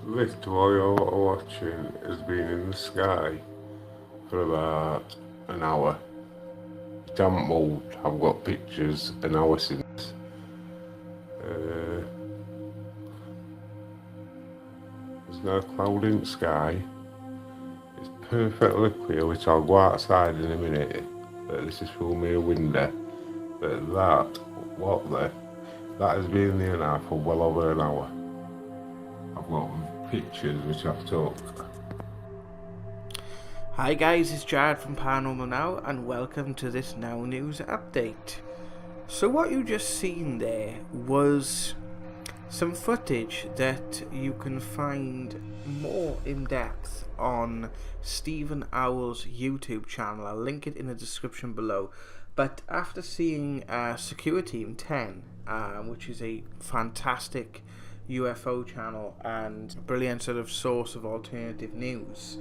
Richter, while you're watching, has been in the sky for about an hour. It hasn't moved. I've got pictures an hour since. There's no cloud in the sky. It's perfectly clear, which I'll go outside in a minute. But this is through my window. But that has been there now for well over an hour. I've got pictures which I've took. Hi guys, it's Jared from Paranormal Now, and welcome to this Now News update. So what you just seen there was some footage that you can find more in depth on Stephen Owl's YouTube channel. I'll link it in the description below. But after seeing Secureteam 10, which is a fantastic UFO channel and brilliant sort of source of alternative news,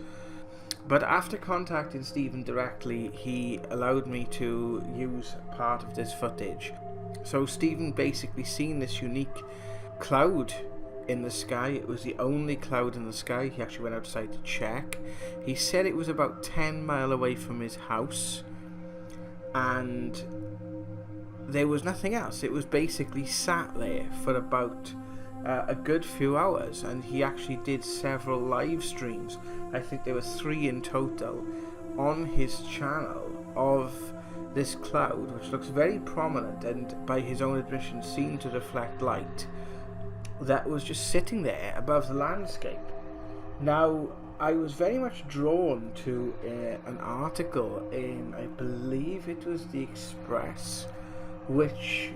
but after contacting Stephen directly, he allowed me to use part of this footage. So Stephen basically seen this unique cloud in the sky. It was the only cloud in the sky. He actually went outside to check. He said it was about 10 miles away from his house, and there was nothing else. It was basically sat there for about a good few hours, and he actually did several live streams. I think there were 3 in total on his channel of this cloud, which looks very prominent and by his own admission seemed to reflect light, that was just sitting there above the landscape. Now, I was very much drawn to an article in, I believe it was The Express, which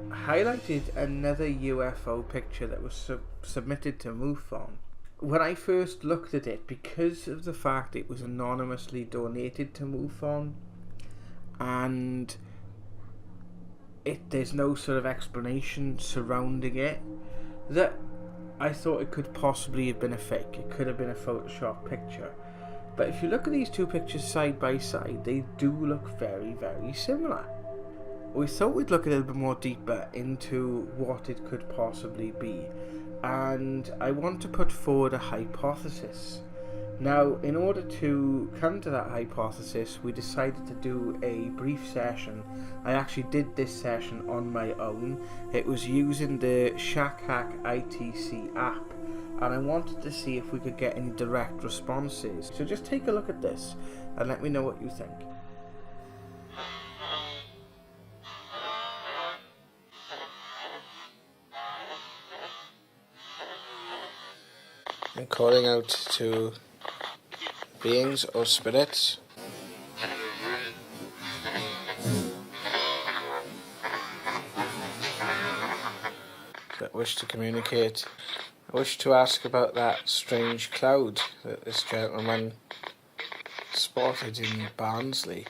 highlighted another UFO picture that was submitted to MUFON. When I first looked at it, because of the fact it was anonymously donated to MUFON, and there's no sort of explanation surrounding it, that I thought it could possibly have been a fake. It could have been a Photoshop picture. But if you look at these two pictures side by side, they do look very, very similar. We thought we'd look a little bit more deeper into what it could possibly be, and I want to put forward a hypothesis. Now, in order to come to that hypothesis, we decided to do a brief session. I actually did this session on my own. It was using the Clydach ITC app, and I wanted to see if we could get any direct responses. So just take a look at this and let me know what you think. I'm calling out to beings or spirits that wish to communicate. I wish to ask about that strange cloud that this gentleman spotted in Barnsley.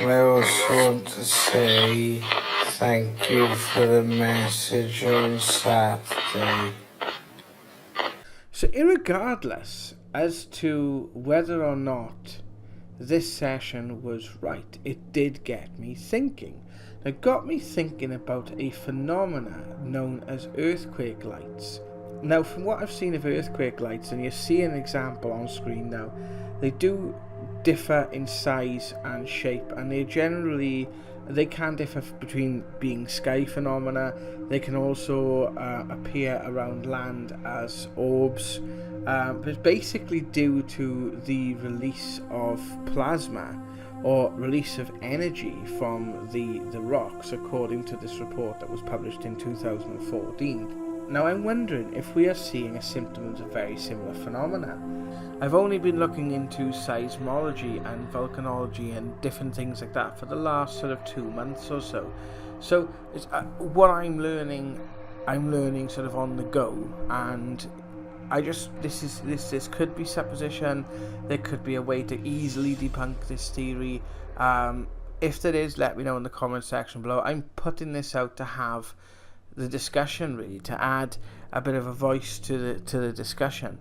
I also want to say thank you for the message on Saturday. So irregardless as to whether or not this session was right, it did get me thinking. It got me thinking about a phenomena known as earthquake lights. Now, from what I've seen of earthquake lights, and you see an example on screen now, they do differ in size and shape, and they can differ between being sky phenomena. They can also appear around land as orbs, but it's basically due to the release of plasma or release of energy from the rocks, according to this report that was published in 2014. Now I'm wondering if we are seeing a symptom of a very similar phenomena. I've only been looking into seismology and volcanology and different things like that for the last sort of 2 months or so. So it's, what I'm learning sort of on the go, and this could be supposition. There could be a way to easily debunk this theory. If there is, let me know in the comment section below. I'm putting this out to have the discussion, really, to add a bit of a voice to the discussion.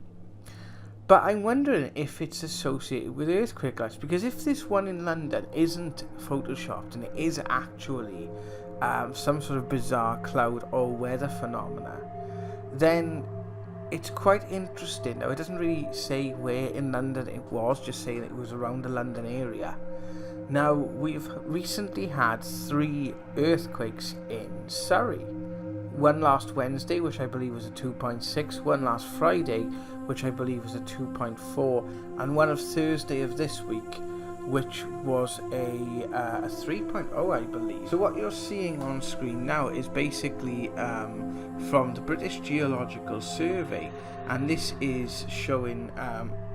But I'm wondering if it's associated with earthquake lights, because if this one in London isn't photoshopped and it is actually some sort of bizarre cloud or weather phenomena, then it's quite interesting. Now, it doesn't really say where in London it was, just saying it was around the London area. Now, we've recently had 3 earthquakes in Surrey. One last Wednesday, which I believe was a 2.6, one last Friday, which I believe was a 2.4, and one of Thursday of this week, which was a 3.0, I believe. So what you're seeing on screen now is basically from the British Geological Survey, and this is showing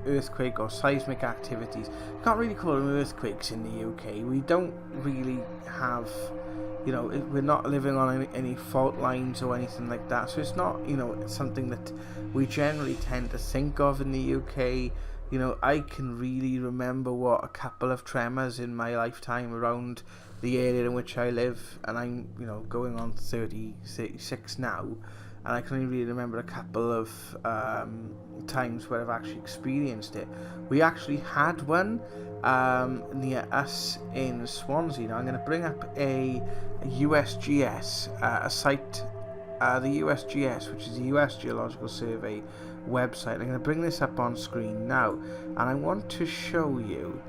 earthquake or seismic activities. Can't really call them earthquakes in the UK. We don't really have, we're not living on any fault lines or anything like that, so it's not, something that we generally tend to think of in the UK. I can really remember what a couple of tremors in my lifetime around the area in which I live, and I'm, going on 36 now, and I can only really remember a couple of times where I've actually experienced it. We actually had one near us in Swansea. Now I'm going to bring up a USGS, a site, the USGS, which is the US Geological Survey website. I'm going to bring this up on screen now, and I want to show you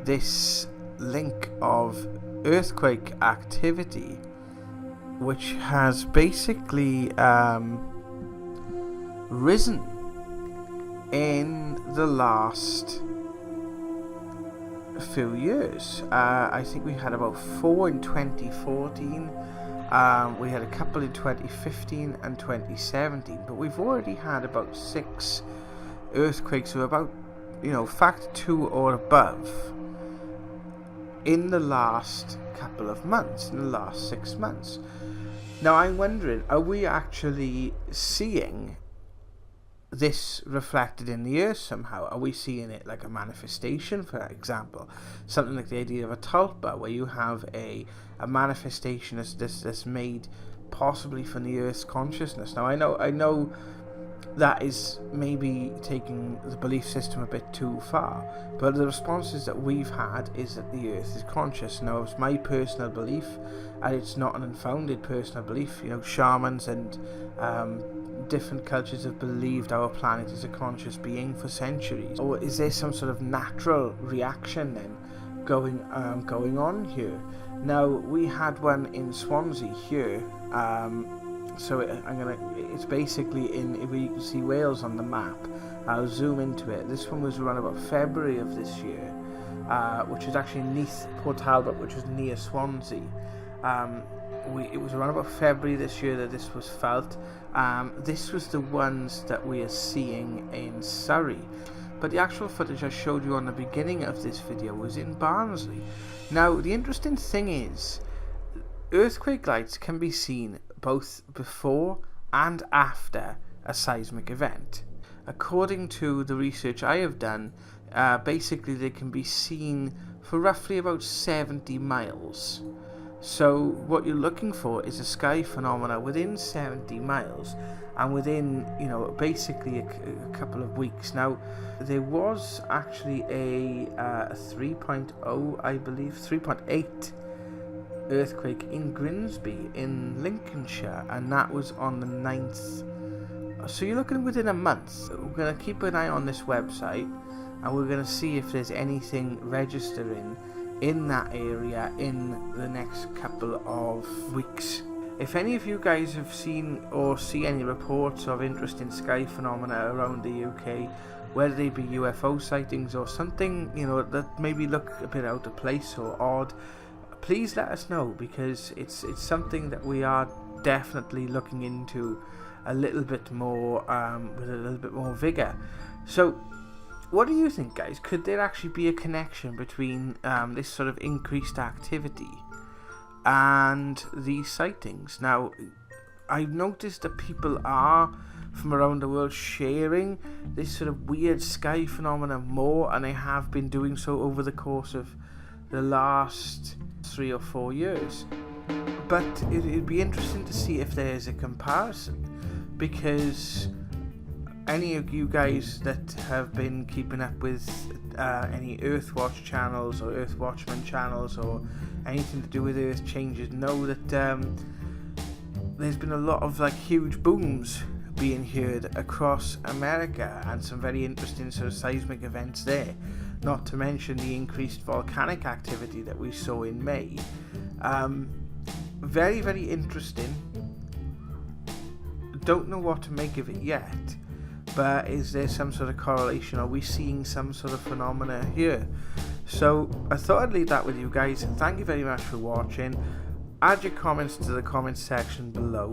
this link of earthquake activity, which has basically risen in the last few years. I think we had about 4 in 2014. We had a couple in 2015 and 2017, but we've already had about 6 earthquakes of about, factor 2 or above in the last couple of months, in the last 6 months. Now I'm wondering, are we actually seeing this reflected in the earth somehow? Are we seeing it like a manifestation, for example? Something like the idea of a tulpa, where you have a manifestation that's made possibly from the earth's consciousness. Now I know that is maybe taking the belief system a bit too far, but the responses that we've had is that the earth is conscious. Now it's my personal belief, and it's not an unfounded personal belief. Shamans and different cultures have believed our planet is a conscious being for centuries. Or is there some sort of natural reaction then going on here? Now we had one in Swansea here. So it's basically if you can see Wales on the map, I'll zoom into it. This one was around about February of this year, which was actually Neath, Port Talbot, which was near Swansea. It was around about February this year that this was felt. This was the ones that we are seeing in Surrey, but the actual footage I showed you on the beginning of this video was in Barnsley. Now the interesting thing is, earthquake lights can be seen both before and after a seismic event. According to the research I have done, basically they can be seen for roughly about 70 miles. So what you're looking for is a sky phenomena within 70 miles and within, basically a couple of weeks. Now, there was actually a 3.0, I believe, 3.8 earthquake in Grimsby in Lincolnshire, and that was on the 9th. So you're looking within a month. We're going to keep an eye on this website, and we're going to see if there's anything registering in that area in the next couple of weeks. If any of you guys have seen or see any reports of interesting sky phenomena around the UK, whether they be UFO sightings or something, you know, that maybe look a bit out of place or odd, please let us know, because it's something that we are definitely looking into a little bit more, with a little bit more vigor. So what do you think, guys? Could there actually be a connection between this sort of increased activity and these sightings? Now, I've noticed that people are from around the world sharing this sort of weird sky phenomena more, and they have been doing so over the course of the last 3 or 4 years. But it'd be interesting to see if there's a comparison, because any of you guys that have been keeping up with any Earthwatch channels or Earthwatchman channels or anything to do with Earth changes know that there's been a lot of like huge booms being heard across America, and some very interesting sort of seismic events there, not to mention the increased volcanic activity that we saw in May. Very, very interesting. Don't know what to make of it yet, but is there some sort of correlation? Are we seeing some sort of phenomena here? So I thought I'd leave that with you guys. Thank you very much for watching. Add your comments to the comments section below.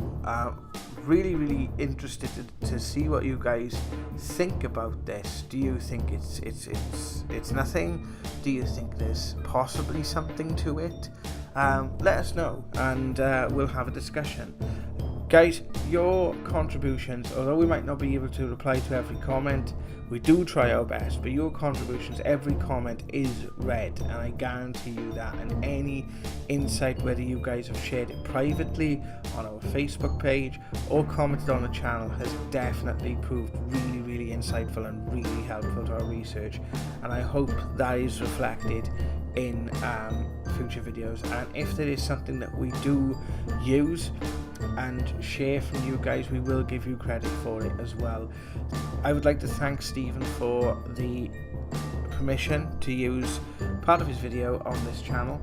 Really, really interested to see what you guys think about this. Do you think it's nothing? Do you think there's possibly something to it? Let us know, and we'll have a discussion. Guys, your contributions, although we might not be able to reply to every comment, we do try our best, but your contributions, every comment is read, and I guarantee you that. And any insight, whether you guys have shared it privately on our Facebook page or commented on the channel, has definitely proved really, really insightful and really helpful to our research, and I hope that is reflected in future videos. And if there is something that we do use and share from you guys, we will give you credit for it as well. I would like to thank Stephen for the permission to use part of his video on this channel,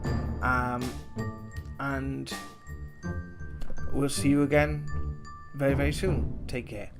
and we'll see you again very, very soon. Take care.